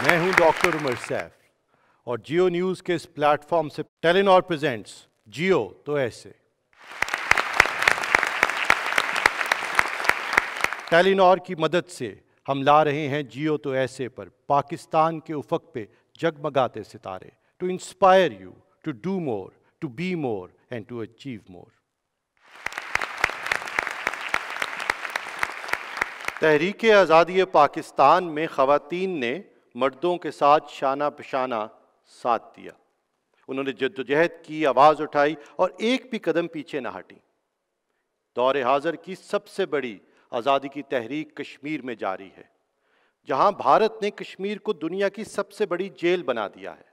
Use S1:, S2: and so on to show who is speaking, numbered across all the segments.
S1: میں ہوں ڈاکٹر عمر سیف اور جیو نیوز کے اس پلیٹ فارم سے ٹیلینور پریزنٹس جیو تو ایسے. ٹیلینور کی مدد سے ہم لا رہے ہیں جیو تو ایسے پر پاکستان کے افق پہ جگمگاتے ستارے. To inspire you to do more, to be more and to achieve more. تحریک آزادی پاکستان میں خواتین نے مردوں کے ساتھ شانہ بشانہ ساتھ دیا. انہوں نے جدوجہد کی, آواز اٹھائی اور ایک بھی قدم پیچھے نہ ہٹی. دور حاضر کی سب سے بڑی آزادی کی تحریک کشمیر میں جاری ہے, جہاں بھارت نے کشمیر کو دنیا کی سب سے بڑی جیل بنا دیا ہے.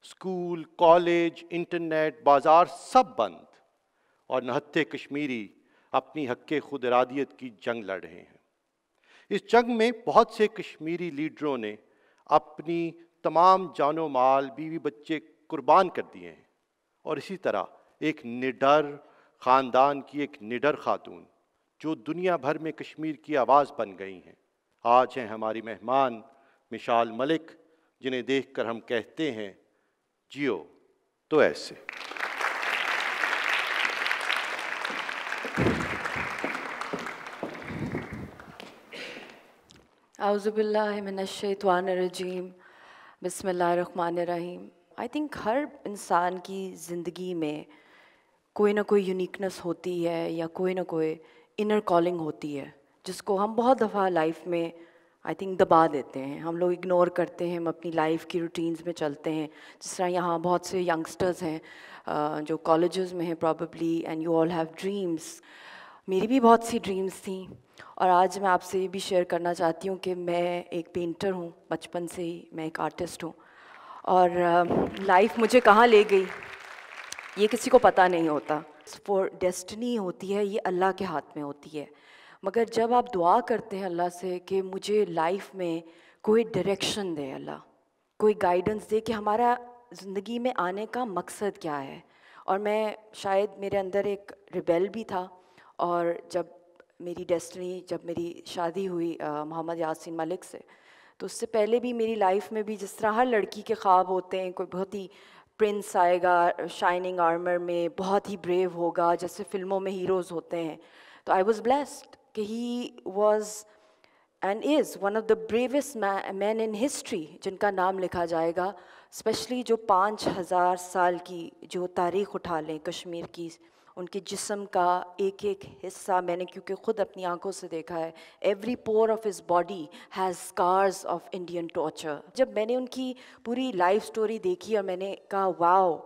S1: اسکول, کالج, انٹرنیٹ, بازار سب بند, اور نہتے کشمیری اپنی حق خود ارادیت کی جنگ لڑ رہے ہیں. اس جنگ میں بہت سے کشمیری لیڈروں نے اپنی تمام جان و مال, بیوی بچے قربان کر دیے ہیں. اور اسی طرح ایک نڈر خاندان کی ایک نڈر خاتون جو دنیا بھر میں کشمیر کی آواز بن گئی ہیں, آج ہیں ہماری مہمان مشال ملک, جنہیں دیکھ کر ہم کہتے ہیں جیو تو ایسے.
S2: اعوذ باللہ من الشیطان الرجیم, بسم اللہ الرحمن الرحیم. آئی تھنک ہر انسان کی زندگی میں کوئی نہ کوئی یونیکنس ہوتی ہے یا کوئی نہ کوئی انر کالنگ ہوتی ہے جس کو ہم بہت دفعہ لائف میں آئی تھنک دبا دیتے ہیں. ہم لوگ اگنور کرتے ہیں, ہم اپنی لائف کی روٹینز میں چلتے ہیں. جس طرح یہاں بہت سے ینگسٹرز ہیں جو کالجز میں ہیں probably, and you all have dreams. میری بھی بہت سی ڈریمز تھیں, اور آج میں آپ سے یہ بھی شیئر کرنا چاہتی ہوں کہ میں ایک پینٹر ہوں, بچپن سے ہی میں ایک آرٹسٹ ہوں, اور لائف مجھے کہاں لے گئی یہ کسی کو پتہ نہیں ہوتا. فور ڈیسٹنی ہوتی ہے, یہ اللہ کے ہاتھ میں ہوتی ہے. مگر جب آپ دعا کرتے ہیں اللہ سے کہ مجھے لائف میں کوئی ڈائریکشن دے, اللہ کوئی گائیڈنس دے کہ ہمارا زندگی میں آنے کا مقصد کیا ہے. اور میں شاید میرے اندر ایک ریبیل بھی تھا, اور جب میری ڈیسٹنی, جب میری شادی ہوئی محمد یاسین ملک سے, تو اس سے پہلے بھی میری لائف میں بھی جس طرح ہر لڑکی کے خواب ہوتے ہیں, کوئی بہت ہی پرنس آئے گا شائننگ آرمر میں, بہت ہی بریو ہوگا جیسے فلموں میں ہیروز ہوتے ہیں. تو آئی واز بلیسڈ کہ he was and is one of the bravest man in history, جن کا نام لکھا جائے گا. اسپیشلی جو 5000 سال کی جو تاریخ اٹھا لیں کشمیر کی, ان کے جسم کا ایک ایک حصہ میں نے کیونکہ خود اپنی آنکھوں سے دیکھا ہے, ایوری پور of his body has Oscars of Indian torture. جب میں نے ان کی پوری لائف سٹوری دیکھی اور میں نے کہا واو,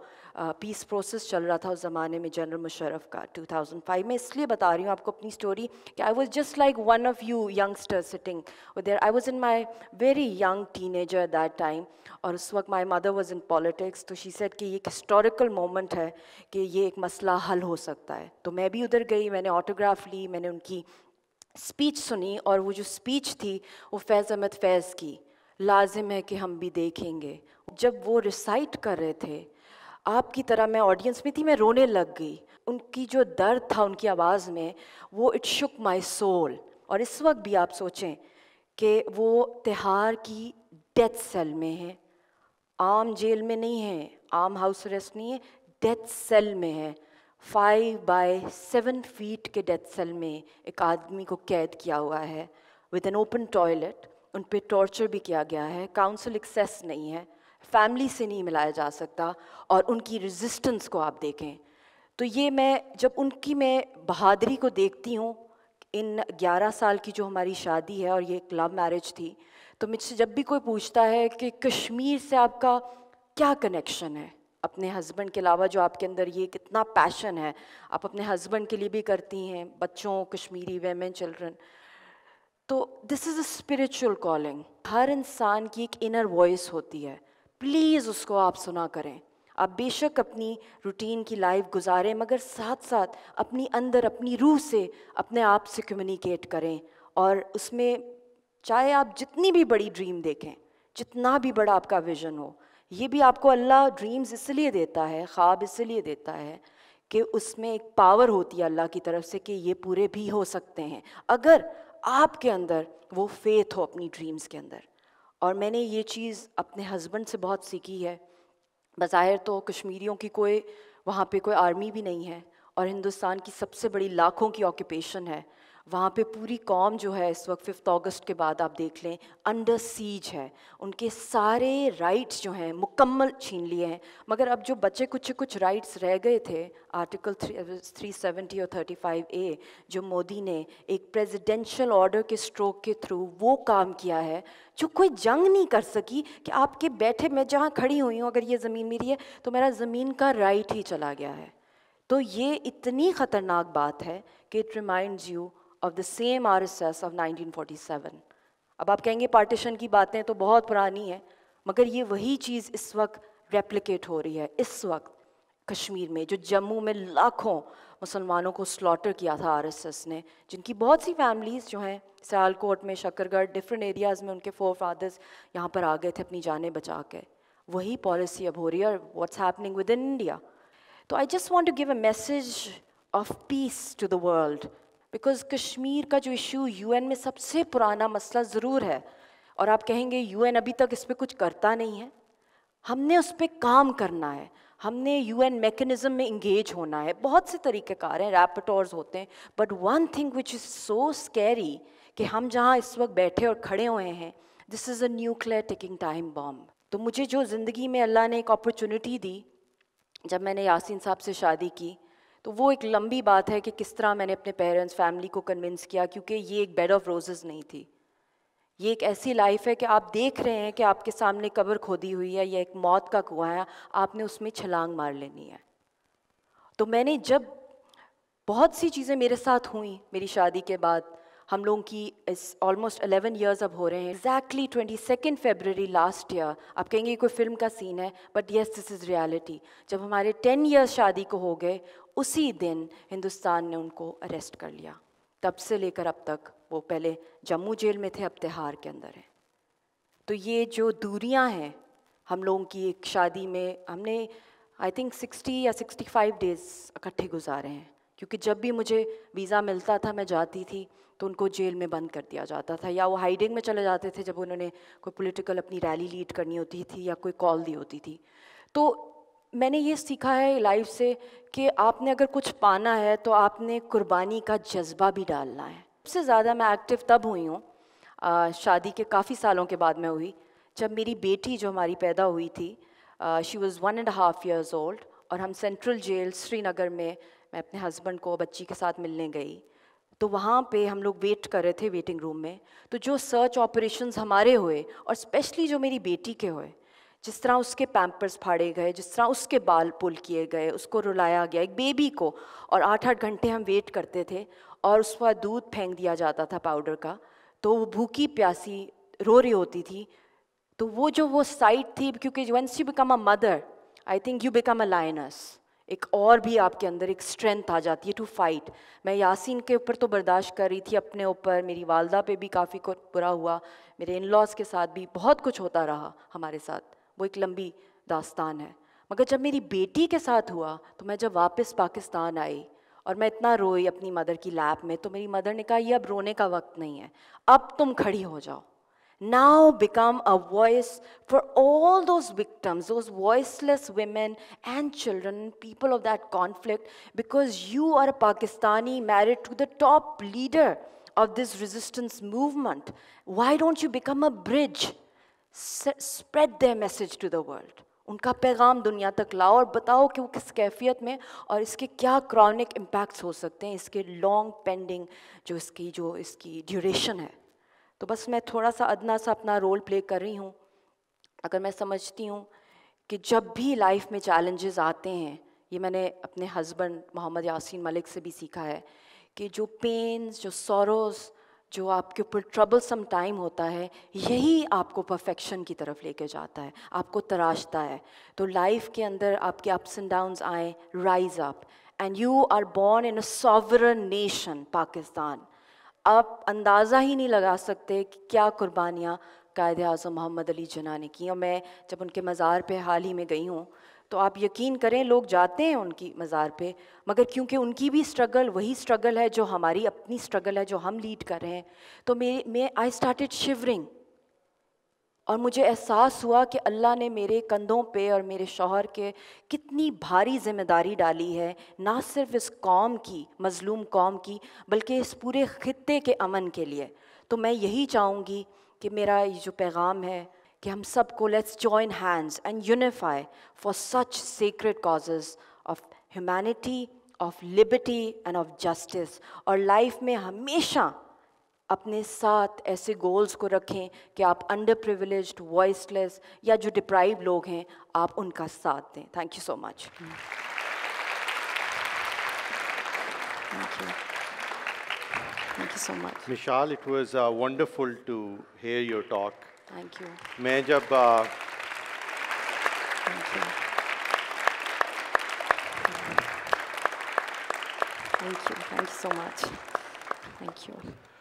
S2: پیس پروسیس چل رہا تھا اس زمانے میں جنرل مشرف کا 2005 میں. اس لیے بتا رہی ہوں آپ کو اپنی سٹوری کہ I was just like one of you youngster sitting there. I was in my very young teenager at that time, اور اس وقت my mother was in politics. تو شی سیڈ کہ یہ ایک ہسٹوریکل مومنٹ ہے کہ یہ ایک مسئلہ حل ہو سکتا ہے. تو میں بھی ادھر گئی, میں نے آٹوگراف لی, میں نے ان کی اسپیچ سنی, اور وہ جو اسپیچ تھی وہ فیض احمد فیض کی, لازم ہے کہ ہم بھی دیکھیں گے. جب وہ ریسائٹ کر رہے تھے, آپ کی طرح میں آڈینس میں تھی, میں رونے لگ گئی. ان کی جو درد تھا ان کی آواز میں, وہ اٹ شک مائی سول. اور اس وقت بھی آپ سوچیں کہ وہ تہاڑ کی ڈیتھ سیل میں ہیں, عام جیل میں نہیں ہیں, عام ہاؤس اریسٹ نہیں ہے, ڈیتھ سیل میں ہیں. 5 by 7 feet کے ڈیتھ سیل میں ایک آدمی کو قید کیا ہوا ہے, ود این اوپن ٹوائلٹ. ان پہ ٹارچر بھی کیا گیا ہے, کاؤنسل ایکسیس نہیں ہے, فیملی سے نہیں ملایا جا سکتا, اور ان کی ریزسٹنس کو آپ دیکھیں. تو یہ میں جب ان کی میں بہادری کو دیکھتی ہوں, ان 11 سال کی جو ہماری شادی ہے, اور یہ ایک لو میرج تھی, تو مجھ سے جب بھی کوئی پوچھتا ہے کہ کشمیر سے آپ کا کیا کنیکشن ہے, اپنے ہسبینڈ کے علاوہ جو آپ کے اندر یہ کتنا پیشن ہے, آپ اپنے ہسبینڈ کے لیے بھی کرتی ہیں, بچوں, کشمیری ویمن, چلڈرن, تو دس از اے اسپریچول کالنگ. ہر انسان کی ایک انر وائس ہوتی ہے, پلیز اس کو آپ سنا کریں. آپ بے شک اپنی روٹین کی لائف گزاریں, مگر ساتھ ساتھ اپنی اندر اپنی روح سے اپنے آپ سے کمیونیکیٹ کریں. اور اس میں چاہے آپ جتنی بھی بڑی ڈریم دیکھیں, جتنا بھی بڑا آپ کا ویژن ہو, یہ بھی آپ کو اللہ ڈریمز اس لیے دیتا ہے, خواب اس لیے دیتا ہے کہ اس میں ایک پاور ہوتی ہے اللہ کی طرف سے کہ یہ پورے بھی ہو سکتے ہیں, اگر آپ کے اندر وہ فیتھ ہو اپنی ڈریمز کے اندر. اور میں نے یہ چیز اپنے ہسبینڈ سے بہت سیکھی ہے. بظاہر تو کشمیریوں کی کوئی وہاں پہ کوئی آرمی بھی نہیں ہے اور ہندوستان کی سب سے بڑی لاکھوں کی آکوپیشن ہے. وہاں پہ پوری قوم جو ہے اس وقت 5 اگست کے بعد آپ دیکھ لیں انڈر سیج ہے. ان کے سارے رائٹس جو ہیں مکمل چھین لیے ہیں. مگر اب جو بچے کچھ رائٹس رہ گئے تھے آرٹیکل 370 اور 35A جو مودی نے ایک پریزیڈینشل آرڈر کے اسٹروک کے تھرو وہ کام کیا ہے جو کوئی جنگ نہیں کر سکی کہ آپ کے بیٹھے میں جہاں کھڑی ہوئی ہوں اگر یہ زمین میری ہے تو میرا زمین کا رائٹ ہی چلا گیا ہے. تو یہ اتنی خطرناک بات ہے کہ it reminds you of the same RSS of 1947. اب آپ کہیں گے پارٹیشن کی باتیں تو بہت پرانی ہیں مگر یہ وہی چیز اس وقت ریپلیکیٹ ہو رہی ہے اس وقت کشمیر میں. جو جموں میں لاکھوں مسلمانوں کو سلاٹر کیا تھا RSS نے, جن کی بہت سی فیملیز جو ہیں سیالکوٹ میں, شکر گڑھ, ڈفرینٹ ایریاز میں ان کے فور فادرز یہاں پر آ گئے تھے اپنی جانیں بچا کے. وہی پالیسی اب ہو رہی ہے اور what's happening with in India. تو I just want to give a message of peace to the world because Kashmir کا جو ایشو UN میں سب سے پرانا مسئلہ ضرور ہے اور آپ کہیں گے UN ابھی تک اس پہ کچھ کرتا نہیں ہے. ہم نے اس پہ کام کرنا ہے, ہم نے UN میکنزم میں انگیج ہونا ہے. بہت سے طریقہ کار ہیں, ریپٹورز ہوتے ہیں, but one thing which is so scary کہ ہم جہاں اس وقت بیٹھے اور کھڑے ہوئے ہیں دس از اے نیوکلیئر ٹیکنگ ٹائم بام. تو مجھے جو زندگی میں اللہ نے ایک اپرچونٹی دی جب میں نے یاسین صاحب سے شادی کی تو وہ ایک لمبی بات ہے کہ کس طرح میں نے اپنے پیرنٹس فیملی کو کنونس کیا, کیونکہ یہ ایک بیڈ آف روزز نہیں تھی. یہ ایک ایسی لائف ہے کہ آپ دیکھ رہے ہیں کہ آپ کے سامنے قبر کھودی ہوئی ہے یا ایک موت کا کنواں ہے, آپ نے اس میں چھلانگ مار لینی ہے. تو میں نے جب بہت سی چیزیں میرے ساتھ ہوئیں میری شادی کے بعد, ہم لوگوں کی آلموسٹ 11 ایئرز اب ہو رہے ہیں. ایگزیکٹلی 22 فیبرری لاسٹ ایئر, آپ کہیں گے یہ کوئی فلم کا سین ہے but yes this is reality, جب ہمارے 10 ایئرز شادی کو ہو گئے اسی دن ہندوستان نے ان کو اریسٹ کر لیا. تب سے لے کر اب تک وہ پہلے جموں جیل میں تھے, اب تہاڑ کے اندر ہیں. تو یہ جو دوریاں ہیں ہم لوگوں کی ایک شادی میں, ہم نے آئی تھنک 60 یا 65 ڈیز اکٹھے گزارے ہیں, کیونکہ جب بھی مجھے ویزا ملتا تھا میں جاتی تھی تو ان کو جیل میں بند کر دیا جاتا تھا یا وہ ہائیڈنگ میں چلے جاتے تھے جب انہوں نے کوئی پولیٹیکل اپنی ریلی لیڈ کرنی ہوتی تھی یا کوئی کال دی ہوتی تھی. تو میں نے یہ سیکھا ہے لائف سے کہ آپ نے اگر کچھ پانا ہے تو آپ نے قربانی کا جذبہ بھی ڈالنا ہے. سب سے زیادہ میں ایکٹیو تب ہوئی ہوں شادی کے کافی سالوں کے بعد میں ہوئی جب میری بیٹی جو ہماری پیدا ہوئی تھی, شی واز 1.5 ایئرز اولڈ, اور ہم سینٹرل جیل سری نگر میں اپنے ہسبینڈ کو بچی کے ساتھ ملنے گئی. تو وہاں پہ ہم لوگ ویٹ کر رہے تھے ویٹنگ روم میں, تو جو سرچ آپریشنز ہمارے ہوئے اور اسپیشلی جو میری بیٹی کے ہوئے, جس طرح اس کے پیمپرز پھاڑے گئے, جس طرح اس کے بال پل کیے گئے, اس کو رلایا گیا ایک بیبی کو, اور 8-8 گھنٹے ہم ویٹ کرتے تھے اور اس پر دودھ پھینک دیا جاتا تھا پاؤڈر کا, تو وہ بھوکی پیاسی رو رہی ہوتی تھی. تو وہ سائٹ تھی, کیونکہ once you become a mother I think you become a lioness, ایک اور بھی آپ کے اندر ایک اسٹرینتھ آ جاتی ہے ٹو فائٹ. میں یاسین کے اوپر تو برداشت کر رہی تھی, اپنے اوپر میری والدہ پہ بھی کافی برا ہوا, میرے ان لاز کے ساتھ بھی بہت کچھ ہوتا رہا ہمارے ساتھ, وہ ایک لمبی داستان ہے. مگر جب میری بیٹی کے ساتھ ہوا تو میں جب واپس پاکستان آئی اور میں اتنا روئی اپنی مدر کی لیپ میں, تو میری مدر نے کہا یہ اب رونے کا وقت نہیں ہے, اب تم کھڑی ہو جاؤ. Now become a voice for all those victims, those voiceless women and children, people of that conflict, because you are a Pakistani married to the top leader of this resistance movement. Why don't you become a bridge? Spread their message to the world. ان کا پیغام دنیا تک لاؤ اور بتاؤ کہ وہ کس کیفیت میں اور اس کے کیا کرونک امپیکٹس ہو سکتے ہیں, اس کے لانگ پینڈنگ جو اس کی ڈیوریشن ہے. تو بس میں تھوڑا سا ادنا سا اپنا رول پلے کر رہی ہوں. اگر میں سمجھتی ہوں کہ جب بھی لائف میں چیلنجز آتے ہیں, یہ میں نے اپنے ہسبینڈ محمد یاسین ملک سے بھی سیکھا ہے کہ جو پینز, جو سوروز, جو آپ کے اوپر ٹربل سم ٹائم ہوتا ہے, یہی آپ کو پرفیکشن کی طرف لے کے جاتا ہے, آپ کو تراشتا ہے. تو لائف کے اندر آپ کے اپس اینڈ ڈاؤنز آئیں, rise up, and you are born in a sovereign nation Pakistan. آپ اندازہ ہی نہیں لگا سکتے کہ کیا قربانیاں قائد اعظم محمد علی جناح نے کی. اور میں جب ان کے مزار پہ حال ہی میں گئی ہوں تو آپ یقین کریں لوگ جاتے ہیں ان کی مزار پہ, مگر کیونکہ ان کی بھی اسٹرگل وہی اسٹرگل ہے جو ہماری اپنی اسٹرگل ہے جو ہم لیڈ کر رہے ہیں, تو میں آئی اسٹارٹیڈ شیورنگ. اور مجھے احساس ہوا کہ اللہ نے میرے کندھوں پہ اور میرے شوہر کے کتنی بھاری ذمہ داری ڈالی ہے، نہ صرف اس قوم کی، مظلوم قوم کی، بلکہ اس پورے خطے کے امن کے لیے. تو میں یہی چاہوں گی کہ میرا یہ جو پیغام ہے کہ ہم سب کو let's join hands and unify for such sacred causes of humanity, of Liberty and of justice. اور لائف میں ہمیشہ اپنے ساتھ ایسے گولز کو رکھیں کہ آپ انڈر پریویلیجڈ، وائس لیس یا جو ڈپرائیو لوگ ہیں آپ ان کا ساتھ دیں. Thank you so much. Thank you so much.
S1: Mishal, it was wonderful to hear your talk.
S2: Thank you.
S1: میں جب
S2: Thank you. Thank you. Thank you so much. Thank you.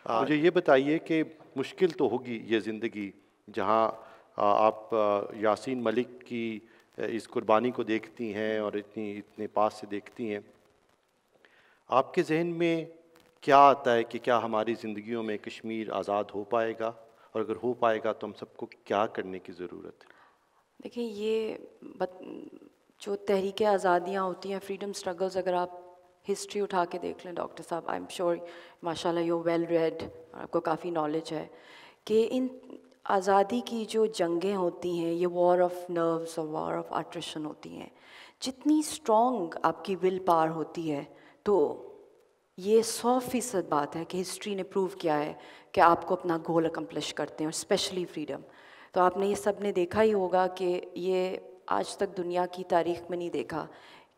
S1: مجھے یہ بتائیے کہ مشکل تو ہوگی یہ زندگی جہاں آپ یاسین ملک کی اس قربانی کو دیکھتی ہیں اور اتنے پاس سے دیکھتی ہیں. آپ کے ذہن میں کیا آتا ہے کہ کیا ہماری زندگیوں میں کشمیر آزاد ہو پائے گا، اور اگر ہو پائے گا تو ہم سب کو کیا کرنے کی ضرورت ہے؟
S2: دیکھیں یہ جو تحریک آزادیاں ہوتی ہیں، فریڈم سٹرگلز، اگر آپ ہسٹری اٹھا کے دیکھ لیں ڈاکٹر صاحب، آئی ایم شیور ماشاء اللہ یو ویل ریڈ، آپ کو کافی نالج ہے کہ ان آزادی کی جو جنگیں ہوتی ہیں یہ وار آف نروز اور وار آف اٹریشن ہوتی ہیں. جتنی اسٹرانگ آپ کی ول پاور ہوتی ہے تو یہ 100% بات ہے کہ ہسٹری نے پروو کیا ہے کہ آپ کو اپنا گول اکمپلش کرتے ہیں، اور اسپیشلی فریڈم. تو آپ نے یہ سب نے دیکھا ہی ہوگا کہ یہ آج تک دنیا کی تاریخ میں نہیں دیکھا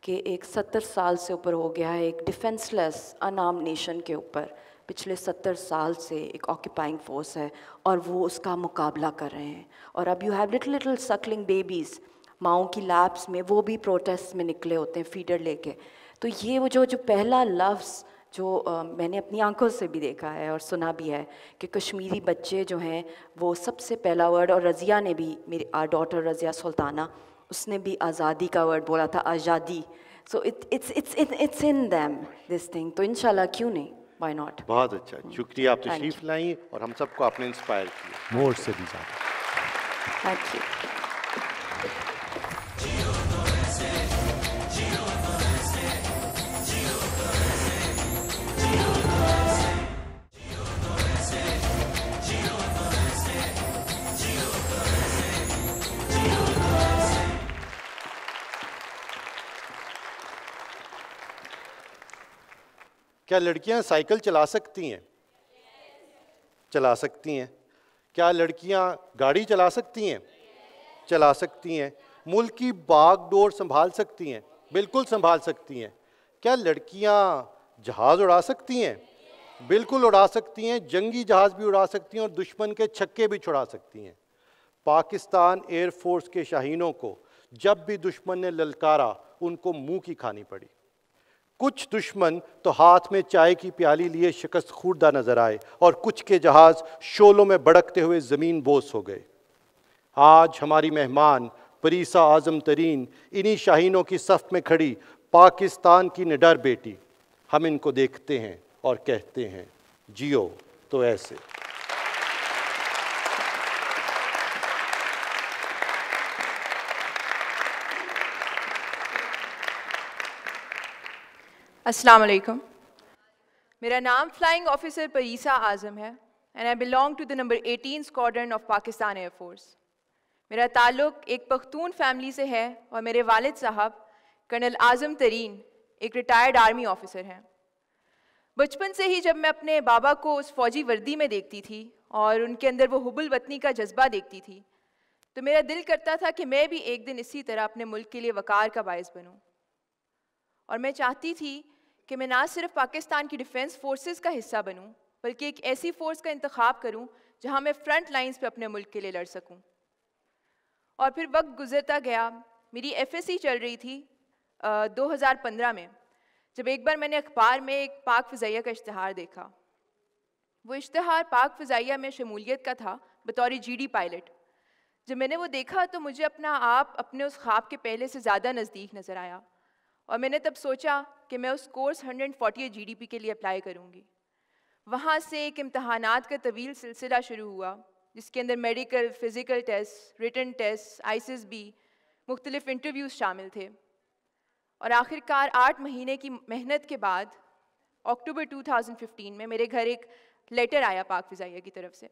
S2: کہ ایک 70 سال سے اوپر ہو گیا ہے ایک ڈیفینس لیس انآرمڈ نیشن کے اوپر، پچھلے 70 سال سے ایک آکیپائنگ فورس ہے اور وہ اس کا مقابلہ کر رہے ہیں. اور اب you have little suckling babies ماؤں کی لیبس میں، وہ بھی پروٹیسٹ میں نکلے ہوتے ہیں فیڈر لے کے. تو یہ وہ جو پہلا لفظ جو میں نے اپنی آنکھوں سے بھی دیکھا ہے اور سنا بھی ہے کہ کشمیری بچے جو ہیں وہ سب سے پہلا ورڈ، اور رضیہ نے بھی، میری ڈاٹر رضیہ سلطانہ، اس نے بھی آزادی کا ورڈ بولا تھا، آزادی. So it's in them this thing. تو انشاءاللہ کیوں نہیں، وائی ناٹ.
S1: بہت اچھا، شکریہ آپ تشریف لائیں اور ہم سب کو آپ نے انسپائر کیا.
S3: مور سے بھی زیادہ.
S2: Thank you.
S1: کیا لڑکیاں سائیکل چلا سکتی ہیں؟ چلا سکتی ہیں. کیا لڑکیاں گاڑی چلا سکتی ہیں؟ چلا سکتی ہیں. ملک کی باغ ڈور سنبھال سکتی ہیں؟ بالکل سنبھال سکتی ہیں. کیا لڑکیاں جہاز اڑا سکتی ہیں؟ بالکل اڑا سکتی ہیں. جنگی جہاز بھی اڑا سکتی ہیں اور دشمن کے چھکے بھی چھڑا سکتی ہیں. پاکستان ایئر فورس کے شاہینوں کو جب بھی دشمن نے للکارا ان کو منہ کی کھانی پڑی. کچھ دشمن تو ہاتھ میں چائے کی پیالی لیے شکست خوردہ نظر آئے اور کچھ کے جہاز شعلوں میں بڑکتے ہوئے زمین بوس ہو گئے. آج ہماری مہمان پریسا اعظم ترین انہی شاہینوں کی صف میں کھڑی پاکستان کی نڈر بیٹی. ہم ان کو دیکھتے ہیں اور کہتے ہیں جیو تو ایسے.
S4: السلام علیکم. میرا نام فلائنگ آفیسر پریسا اعظم ہے and I belong to the number 18 squadron of Pakistan air force. میرا تعلق ایک پختون فیملی سے ہے اور میرے والد صاحب کرنل اعظم ترین ایک ریٹائرڈ آرمی آفیسر ہیں. بچپن سے ہی جب میں اپنے بابا کو اس فوجی وردی میں دیکھتی تھی اور ان کے اندر وہ حب الوطنی کا جذبہ دیکھتی تھی تو میرا دل کرتا تھا کہ میں بھی ایک دن اسی طرح اپنے ملک کے لیے وقار کا باعث بنوں. اور میں چاہتی تھی کہ میں نہ صرف پاکستان کی ڈیفنس فورسز کا حصہ بنوں بلکہ ایک ایسی فورس کا انتخاب کروں جہاں میں فرنٹ لائنز پہ اپنے ملک کے لیے لڑ سکوں. اور پھر وقت گزرتا گیا. میری ایف ایس سی چل رہی تھی 2015 میں جب ایک بار میں نے اخبار میں ایک پاک فضائیہ کا اشتہار دیکھا. وہ اشتہار پاک فضائیہ میں شمولیت کا تھا بطور جی ڈی پائلٹ. جب میں نے وہ دیکھا تو مجھے اپنا آپ اپنے اس خواب کے پہلے سے زیادہ نزدیک نظر آیا اور میں نے تب سوچا کہ میں اس کورس 140 جی ڈی پی کے لیے اپلائی کروں گی. وہاں سے ایک امتحانات کا طویل سلسلہ شروع ہوا جس کے اندر medical, physical test, written test, ICSB، مختلف انٹرویوز شامل تھے. اور آخر کار 8 مہینے کی محنت کے بعد اکتوبر 2015 میں میرے گھر ایک لیٹر آیا پاک فضائیہ کی طرف سے.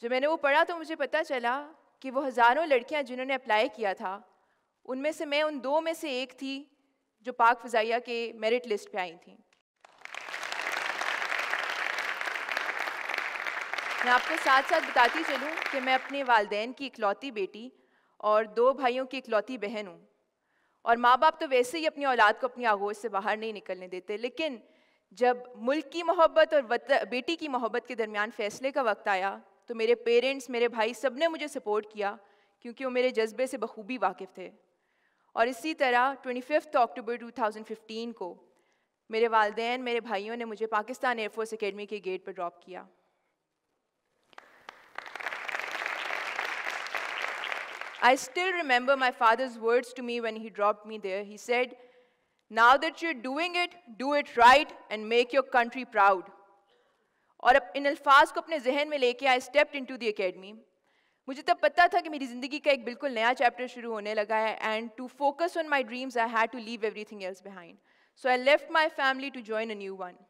S4: جب میں نے وہ پڑھا تو مجھے پتہ چلا کہ وہ ہزاروں لڑکیاں جنہوں نے اپلائی کیا تھا، ان میں سے میں ان 2 میں سے ایک تھی جو پاک فضائیہ کے میرٹ لسٹ پہ آئی تھیں. میں آپ کو ساتھ ساتھ بتاتی چلوں کہ میں اپنے والدین کی اکلوتی بیٹی اور 2 بھائیوں کی اکلوتی بہن ہوں. اور ماں باپ تو ویسے ہی اپنی اولاد کو اپنی آغوش سے باہر نہیں نکلنے دیتے، لیکن جب ملک کی محبت اور بیٹی کی محبت کے درمیان فیصلے کا وقت آیا تو میرے پیرنٹس، میرے بھائی سب نے مجھے سپورٹ کیا کیونکہ وہ میرے جذبے سے بخوبی واقف تھے. اور اسی طرح 25 اکتوبر 2015 کو میرے والدین، میرے بھائیوں نے مجھے پاکستان ایئر فورس اکیڈمی کے گیٹ پر ڈراپ کیا. I still remember my father's words to me when he dropped me there. He said, "Now that you're doing it, do it right and make your country proud." اور ان الفاظ کو اپنے ذہن میں لے کے I stepped into the academy. مجھے تب پتہ تھا کہ میری زندگی کا ایک بالکل نیا چیپٹر شروع ہونے لگا ہے, and to focus on my dreams I had to leave everything else behind. So I left my family to join a new one.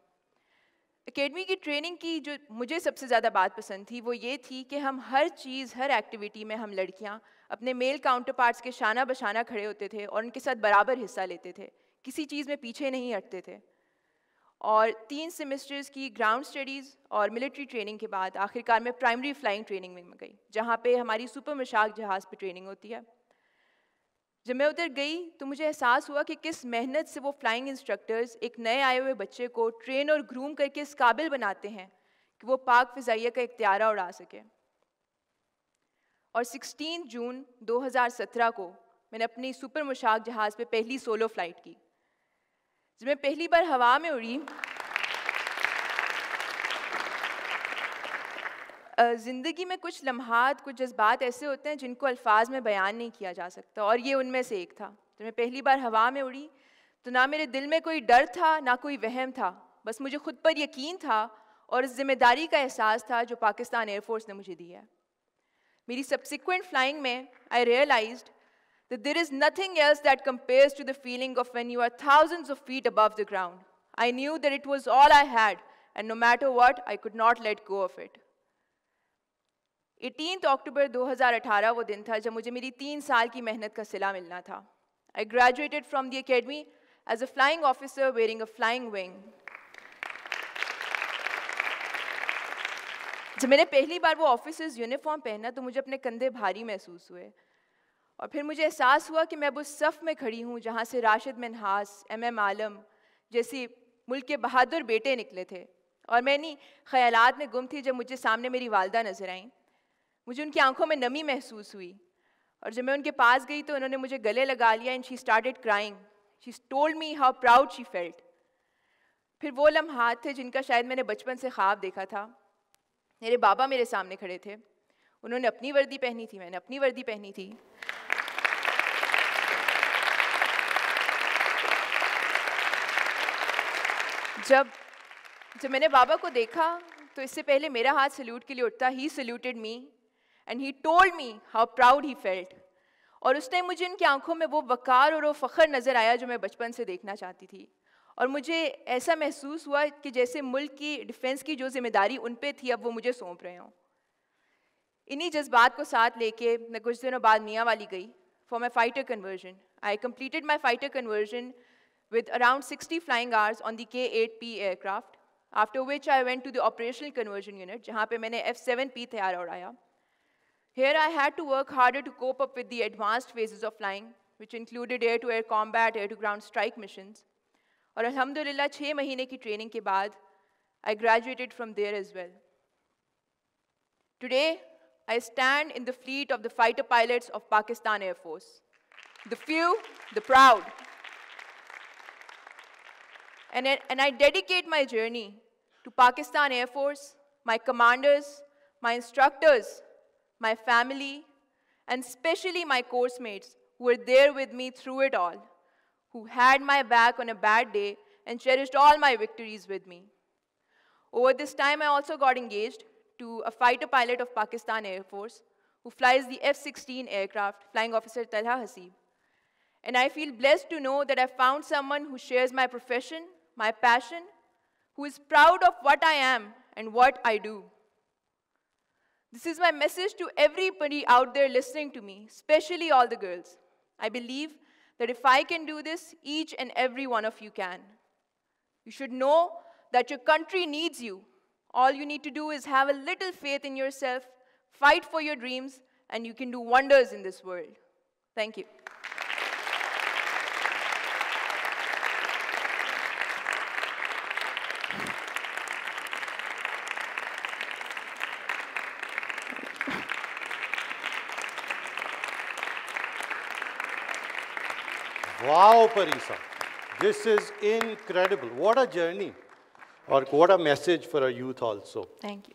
S4: Academy کی ٹریننگ کی جو مجھے سب سے زیادہ بات پسند تھی وہ یہ تھی کہ ہم ہر چیز، ہر ایکٹیویٹی میں ہم لڑکیاں اپنے میل کاؤنٹر پارٹس کے شانہ بشانہ کھڑے ہوتے تھے اور ان کے ساتھ برابر حصہ لیتے تھے, کسی چیز میں پیچھے نہیں ہٹتے تھے. اور 3 سیمسٹرز کی گراؤنڈ اسٹڈیز اور ملٹری ٹریننگ کے بعد آخر کار میں پرائمری فلائنگ ٹریننگ میں گئی, جہاں پہ ہماری سپر مشاق جہاز پہ ٹریننگ ہوتی ہے. جب میں ادھر گئی تو مجھے احساس ہوا کہ کس محنت سے وہ فلائنگ انسٹرکٹرز ایک نئے آئے ہوئے بچے کو ٹرین اور گروم کر کے اس قابل بناتے ہیں کہ وہ پاک فضائیہ کا ایک طیارہ اڑا سکے. اور 16 جون 2017 کو میں نے اپنی سپر مشاق جہاز پہ پہلی سولو فلائٹ کی. جب میں پہلی بار ہوا میں اڑی, زندگی میں کچھ لمحات، کچھ جذبات ایسے ہوتے ہیں جن کو الفاظ میں بیان نہیں کیا جا سکتا, اور یہ ان میں سے ایک تھا. جب میں پہلی بار ہوا میں اڑی تو نہ میرے دل میں کوئی ڈر تھا نہ کوئی وہم تھا, بس مجھے خود پر یقین تھا اور اس ذمہ داری کا احساس تھا جو پاکستان ایئر فورس نے مجھے دی ہے. میری سبسیکوینٹ فلائنگ میں I realized that there is nothing else that compares to the feeling of when you are thousands of feet above the ground. I knew that it was all I had, and no matter what, I could not let go of it. 18 اکتوبر 2018 وہ دن تھا جب مجھے میری 3 سال کی محنت کا صلہ ملنا تھا. I graduated from the academy as a flying officer wearing a flying wing. جب میں نے پہلی بار وہ آفیسرز یونیفارم پہنا تو مجھے اپنے کندھے بھاری محسوس ہوئے, اور پھر مجھے احساس ہوا کہ میں اب اس صف میں کھڑی ہوں جہاں سے راشد منہاس, MM عالم جیسی ملک کے بہادر بیٹے نکلے تھے. اور میں انہیں خیالات میں گم تھی جب مجھے سامنے میری والدہ نظر آئیں. مجھے ان کی آنکھوں میں نمی محسوس ہوئی, اور جب میں ان کے پاس گئی تو انہوں نے مجھے گلے لگا لیا, and she started crying. She told me how proud she felt. پھر وہ لمحات تھے جن کا شاید میں نے بچپن سے خواب دیکھا تھا. میرے بابا میرے سامنے کھڑے تھے, انہوں نے اپنی وردی پہنی تھی, میں نے اپنی وردی پہنی تھی. جب میں نے بابا کو دیکھا تو اس سے پہلے میرا ہاتھ سلیوٹ کے لیے اٹھتا, he saluted me and he told me how proud he felt. اور اس ٹائم مجھے ان کی آنکھوں میں وہ وقار اور وہ فخر نظر آیا جو میں بچپن سے دیکھنا چاہتی تھی, اور مجھے ایسا محسوس ہوا کہ جیسے ملک کی ڈیفنس کی جو ذمہ داری ان پہ تھی اب وہ مجھے سونپ رہے ہوں. انہی جذبات کو ساتھ لے کے میں کچھ دنوں بعد میاں والی گئی for my fighter conversion. I completed my fighter conversion with around 60 flying hours on the K-8P aircraft, after which I went to the operational conversion unit جہاں پہ میں نے F-7P طیارہ اڑایا. Here I had to work harder to cope up with the advanced phases of flying, which included air-to-air combat, air-to-ground strike missions. اور الحمدللہ 6 مہینے کی ٹریننگ کے بعد I graduated from there as well. Today, I stand in the fleet of the fighter pilots of Pakistan Air Force. The few, the proud. And I dedicate my journey to Pakistan Air Force, my commanders, my instructors, my family, and especially my course mates who were there with me through it all, who had my back on a bad day and cherished all my victories with me. Over this time, I also got engaged to a fighter pilot of Pakistan Air Force who flies the F-16 aircraft, Flying Officer Talha Haseeb. And I feel blessed to know that I found someone who shares my profession, my passion, who is proud of what I am and what I do. This is my message to everybody out there listening to me, especially all the girls. I believe that if I can do this, each and every one of you can. You should know that your country needs you. All you need to do is have a little faith in yourself, fight for your dreams, and you can do wonders in this world. Thank you.
S1: Wow, Parisa, this is incredible. What a journey, or what a message for our youth also.
S4: Thank you.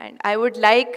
S4: and I would like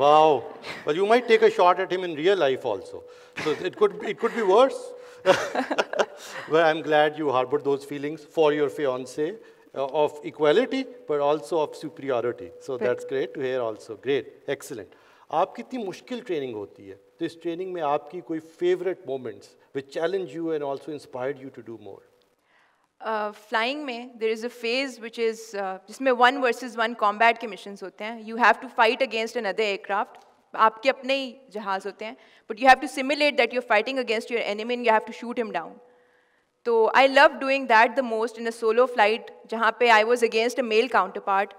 S1: Wow, well you might take a shot at him in real life also, so it could be worse. Well, I'm glad you harbored those feelings for your fiance of equality, but also of superiority. So that's great to hear also. Great, excellent. آپ کی اتنی مشکل training ہوتی ہے, تو اس training میں آپ کی کوئی favourite moments which challenge you and also inspired you to do more?
S4: Flying میں there is a phase which is جس میں 1 versus 1 combat کے missions ہوتے ہیں. You have to fight against another aircraft. آپ کے اپنے ہی جہاز ہوتے ہیں, but you have to simulate that you're fighting against your enemy and you have to shoot him down. So I love doing that the most in a solo flight, جہاں پہ I was against a male counterpart.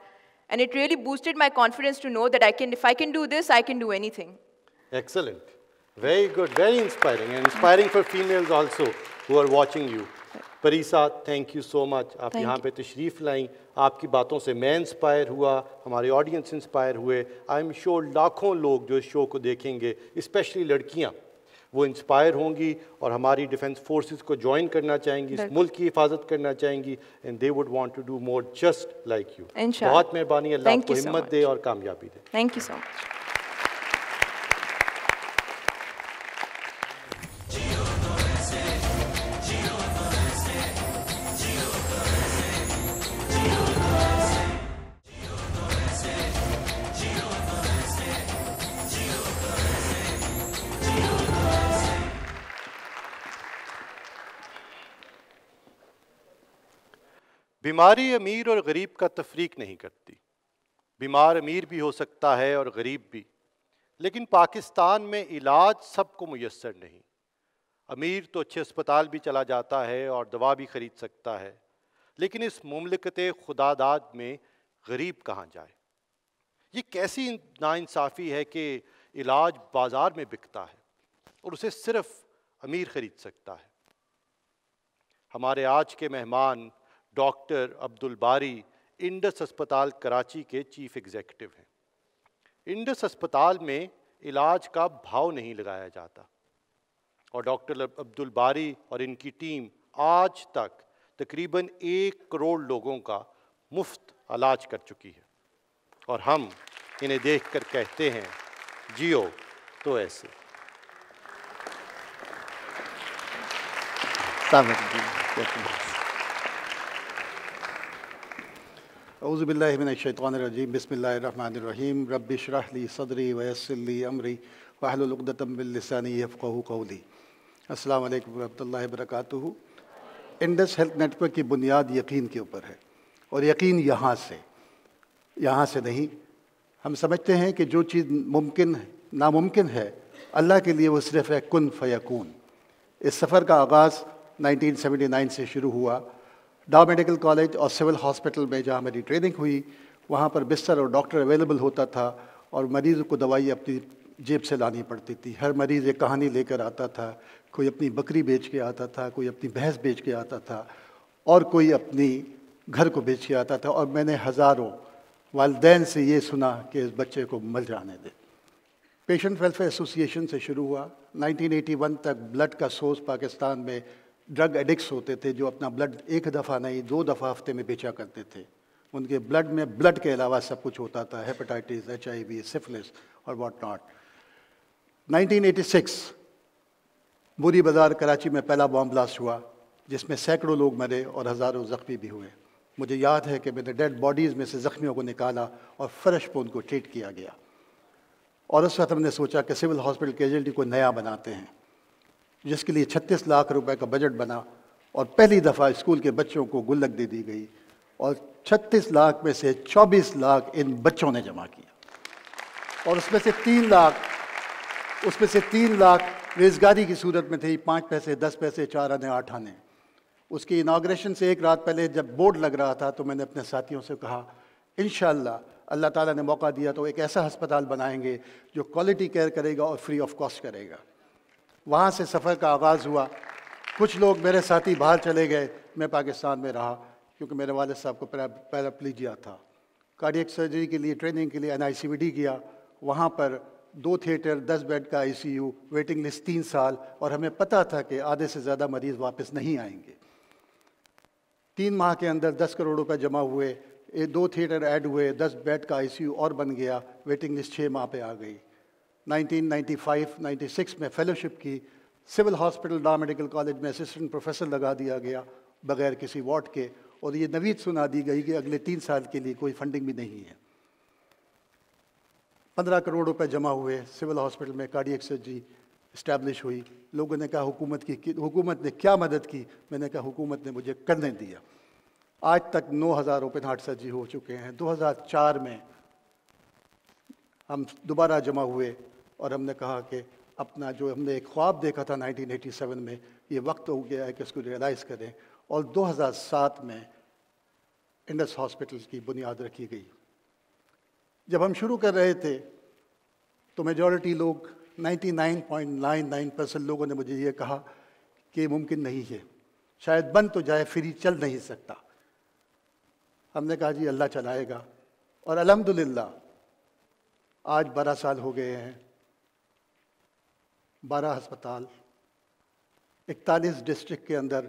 S4: And it really boosted my confidence to know that if I can do this, I can do anything.
S1: Excellent. Very good. Very inspiring. And inspiring for females also who are watching you. Parisa, thank you so much. آپ یہاں پہ تشریف لائیں. آپ کی باتوں سے میں انسپائر ہوا, ہمارے آڈینس انسپائر ہوئے. آئی ایم شیور لاکھوں لوگ جو اس شو کو دیکھیں گے, اسپیشلی لڑکیاں, وہ انسپائر ہوں گی اور ہماری ڈیفنس فورسز کو جوائن کرنا چاہیں گی, اس ملک کی حفاظت کرنا چاہیں گی, and they would want to do more just like you. بہت مہربانی, اللہ آپ کو ہمت دے اور کامیابی دے.
S4: تھینک یو سو مچ.
S1: بیماری امیر اور غریب کا تفریق نہیں کرتی. بیمار امیر بھی ہو سکتا ہے اور غریب بھی, لیکن پاکستان میں علاج سب کو میسر نہیں. امیر تو اچھے اسپتال بھی چلا جاتا ہے اور دوا بھی خرید سکتا ہے, لیکن اس مملکت خداداد میں غریب کہاں جائے؟ یہ کیسی ناانصافی ہے کہ علاج بازار میں بکتا ہے اور اسے صرف امیر خرید سکتا ہے. ہمارے آج کے مہمان ڈاکٹر عبدالباری انڈس اسپتال کراچی کے چیف ایگزیکٹو ہیں. انڈس اسپتال میں علاج کا بھاؤ نہیں لگایا جاتا, اور ڈاکٹر عبدالباری اور ان کی ٹیم آج تک تقریباً 1 کروڑ لوگوں کا مفت علاج کر چکی ہے, اور ہم انہیں دیکھ کر کہتے ہیں جیو تو ایسے.
S3: اعوذ باللہ من الشیطان الرجیم. بسم اللہ الرحمن الرحیم. رب اشرح لی صدری ویسر لی امری واحلل عقدۃ من لسانی یفقہوا قولی. السلام علیکم ورحمۃ اللہ وبرکاتہ. انڈس ہیلتھ نیٹ ورک کی بنیاد یقین کے اوپر ہے, اور یقین یہاں سے نہیں. ہم سمجھتے ہیں کہ جو چیز ناممکن ہے, اللہ کے لیے وہ صرف ہے کن فیکون. اس سفر کا آغاز 1979 سے شروع ہوا. ڈاؤ میڈیکل کالج اور سول ہاسپٹل میں جہاں میری ٹریننگ ہوئی, وہاں پر بستر اور ڈاکٹر اویلیبل ہوتا تھا, اور مریض کو دوائی اپنی جیب سے لانی پڑتی تھی. ہر مریض ایک کہانی لے کر آتا تھا. کوئی اپنی بکری بیچ کے آتا تھا, کوئی اپنی بھینس بیچ کے آتا تھا, اور کوئی اپنی گھر کو بیچ کے آتا تھا. اور میں نے ہزاروں والدین سے یہ سنا کہ اس بچے کو مر جانے دے. پیشنٹ ویلفیئر ایسوسیشن سے شروع ہوا. 1981 تک بلڈ کا سورس پاکستان میں ڈرگ ایڈکٹس ہوتے تھے جو اپنا بلڈ ایک دفعہ نہیں 2 دفعہ ہفتے میں بیچا کرتے تھے. ان کے بلڈ میں بلڈ کے علاوہ سب کچھ ہوتا تھا، ہیپاٹائٹس، HIV، سفلس اور واٹ ناٹ. 1986 بوری بازار کراچی میں پہلا بام بلاسٹ ہوا جس میں سینکڑوں لوگ مرے اور ہزاروں زخمی بھی ہوئے. مجھے یاد ہے کہ میں نے ڈیڈ باڈیز میں سے زخمیوں کو نکالا اور فرش پہ ان کو ٹریٹ کیا گیا. اور اس وقت ہم نے سوچا کہ سول ہاسپٹل کیجویلٹی کو نیا بناتے ہیں، جس کے لیے 36 لاکھ روپے کا بجٹ بنا اور پہلی دفعہ اسکول کے بچوں کو گلک دے دی گئی اور 36 لاکھ میں سے 24 لاکھ ان بچوں نے جمع کیا. اور اس میں سے 3 لاکھ ریزگاری کی صورت میں تھی، 5 پیسے، 10 پیسے، 4 آنے، 8 آنے. اس کی اناگریشن سے ایک رات پہلے جب بورڈ لگ رہا تھا تو میں نے اپنے ساتھیوں سے کہا انشاءاللہ اللہ تعالیٰ نے موقع دیا تو ایک ایسا ہسپتال بنائیں گے جو کوالٹی کیئر کرے گا اور فری آف کاسٹ کرے گا. وہاں سے سفر کا آغاز ہوا. کچھ لوگ میرے ساتھی باہر چلے گئے، میں پاکستان میں رہا کیونکہ میرے والد صاحب کو پیراپلیجیا تھا. کارڈیک سرجری کے لیے ٹریننگ کے لیے NICVD کیا. وہاں پر 2 تھیٹر، 10 بیڈ کا ICU، ویٹنگ لسٹ 3 سال، اور ہمیں پتہ تھا کہ آدھے سے زیادہ مریض واپس نہیں آئیں گے. 3 ماہ کے اندر 10 کروڑ روپے جمع ہوئے، 2 تھیٹر ایڈ ہوئے، 10 بیڈ کا ICU اور بن گیا. ویٹنگ لسٹ 6 ماہ پہ آ گئی. 1995-96 میں فیلوشپ کی. سول ہاسپٹل ڈا میڈیکل کالج میں اسسٹنٹ پروفیسر لگا دیا گیا بغیر کسی وارڈ کے، اور یہ نوید سنا دی گئی کہ اگلے 3 سال کے لیے کوئی فنڈنگ بھی نہیں ہے. 15 کروڑ روپے جمع ہوئے. سول ہاسپٹل میں کارڈیک سرجری اسٹیبلش ہوئی. لوگوں نے کہا حکومت نے کیا مدد کی؟ میں نے کہا حکومت نے مجھے کرنے دیا. آج تک 9,000 اوپن ہارٹ سرجری ہو چکے ہیں. 2004 میں ہم دوبارہ جمع ہوئے اور ہم نے کہا کہ اپنا جو ہم نے ایک خواب دیکھا تھا 1987 میں، یہ وقت ہو گیا ہے کہ اس کو ریئلائز کریں. اور 2007 میں انڈس ہاسپٹل کی بنیاد رکھی گئی. جب ہم شروع کر رہے تھے تو میجورٹی لوگ 99.99% لوگوں نے مجھے یہ کہا کہ یہ ممکن نہیں ہے، شاید بن تو جائے، فری چل نہیں سکتا. ہم نے کہا جی اللہ چلائے گا. اور الحمدللہ آج 12 سال ہو گئے ہیں. 12 ہسپتال، 41 ڈسٹرکٹ کے اندر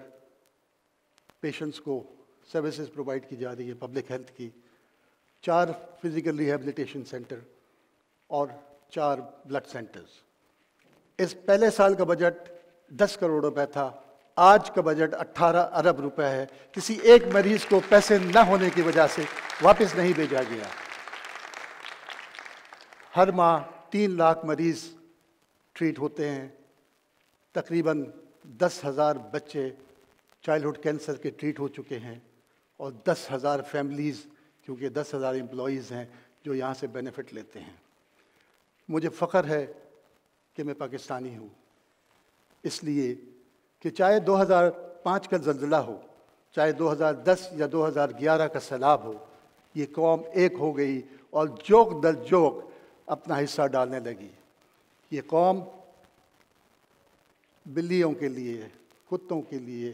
S3: پیشنٹس کو سروسز پرووائڈ کی جا رہی ہے پبلک ہیلتھ کی. 4 فزیکل ریہیبلیٹیشن سینٹر اور 4 بلڈ سینٹرز. اس پہلے سال کا بجٹ 10 کروڑ روپے تھا. آج کا بجٹ 18 ارب روپے ہے. کسی ایک مریض کو پیسے نہ ہونے کی وجہ سے واپس نہیں بھیجا گیا. ہر ماہ 3 لاکھ مریض ٹریٹ ہوتے ہیں. تقریباً 10,000 بچے چائلڈہڈ کینسر کے ٹریٹ ہو چکے ہیں اور 10,000 فیملیز، کیونکہ 10,000 امپلائیز ہیں جو یہاں سے بینیفٹ لیتے ہیں. مجھے فخر ہے کہ میں پاکستانی ہوں، اس لیے کہ چاہے 2005 کا زلزلہ ہو، چاہے 2010 یا 2011 کا سیلاب ہو، یہ قوم ایک ہو گئی اور جوک در جوک اپنا حصہ ڈالنے لگی. یہ قوم بلیوں کے لیے، کتوں کے لیے،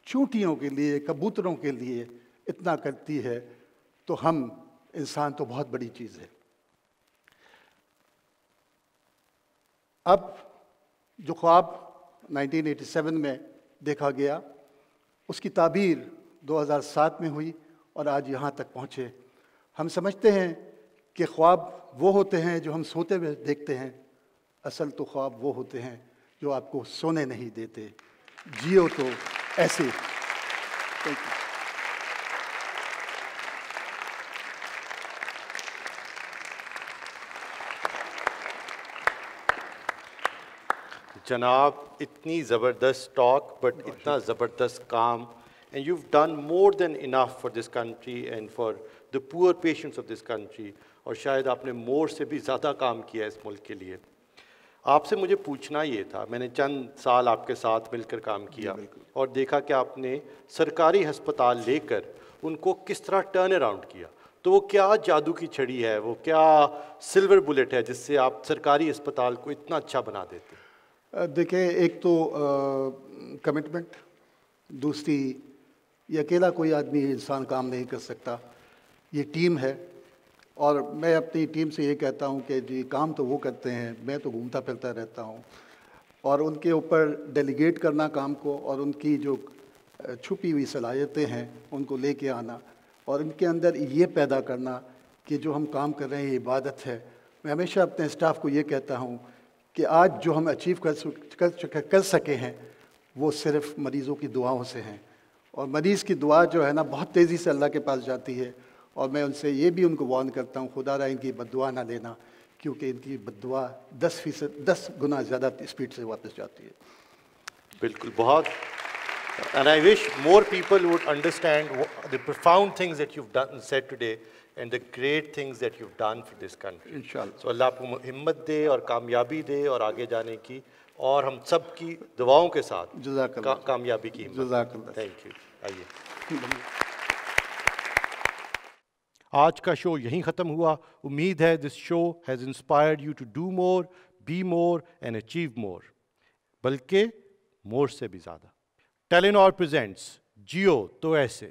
S3: چونٹیوں کے لیے، کبوتروں کے لیے اتنا کرتی ہے تو ہم انسان تو بہت بڑی چیز ہے. اب جو خواب 1987 میں دیکھا گیا اس کی تعبیر 2007 میں ہوئی اور آج یہاں تک پہنچے. ہم سمجھتے ہیں کہ خواب وہ ہوتے ہیں جو ہم سوتے ہوئے دیکھتے ہیں، اصل تو خواب وہ ہوتے ہیں جو آپ کو سونے نہیں دیتے. جیو تو ایسے.
S1: جناب اتنی زبردست ٹاک بٹ اتنا زبردست کام، and you have done more than enough for this country and for the poor patients of this country, اور شاید آپ نے مور سے بھی زیادہ کام کیا ہے اس ملک کے لیے. آپ سے مجھے پوچھنا یہ تھا، میں نے چند سال آپ کے ساتھ مل کر کام کیا اور دیکھا کہ آپ نے سرکاری ہسپتال لے کر ان کو کس طرح ٹرن اراؤنڈ کیا. تو وہ کیا جادو کی چھڑی ہے، وہ کیا سلور بلٹ ہے جس سے آپ سرکاری ہسپتال کو اتنا اچھا بنا دیتے؟
S3: دیکھیں، ایک تو کمٹمنٹ، دوسری یہ اکیلا کوئی آدمی انسان کام نہیں کر سکتا، یہ ٹیم ہے. اور میں اپنی ٹیم سے یہ کہتا ہوں کہ جی کام تو وہ کرتے ہیں، میں تو گھومتا پھرتا رہتا ہوں، اور ان کے اوپر ڈیلیگیٹ کرنا کام کو، اور ان کی جو چھپی ہوئی صلاحیتیں ہیں ان کو لے کے آنا، اور ان کے اندر یہ پیدا کرنا کہ جو ہم کام کر رہے ہیں یہ عبادت ہے۔ میں ہمیشہ اپنے اسٹاف کو یہ کہتا ہوں کہ آج جو ہم اچیو کر سکے ہیں وہ صرف مریضوں کی دعاؤں سے ہیں، اور مریض کی دعا جو ہے نا بہت تیزی سے اللہ کے پاس جاتی ہے، اور میں ان سے یہ بھی ان کو وارن کرتا ہوں خدا را ان کی بد دعا نہ لینا، کیونکہ ان کی بد دعا 10 گنا زیادہ اسپیڈ سے واپس جاتی ہے۔
S1: بالکل، بہت and I wish more people would understand the profound things that you've done said today and the great things that you've done for this country.
S3: انشاءاللہ۔
S1: So اللہ آپ کو ہمت دے اور کامیابی دے اور آگے جانے کی، اور ہم سب کی دعاؤں کے ساتھ
S3: جزاک اللہ۔
S1: کامیابی کی ہمت۔
S3: جزاک اللہ۔
S1: Thank you. آئیے، آج کا شو یہیں ختم ہوا۔ امید ہے this show has inspired you to do more, be more and achieve more, بلکہ مور سے بھی زیادہ۔ ٹیلینور پریزنٹس جیو تو ایسے۔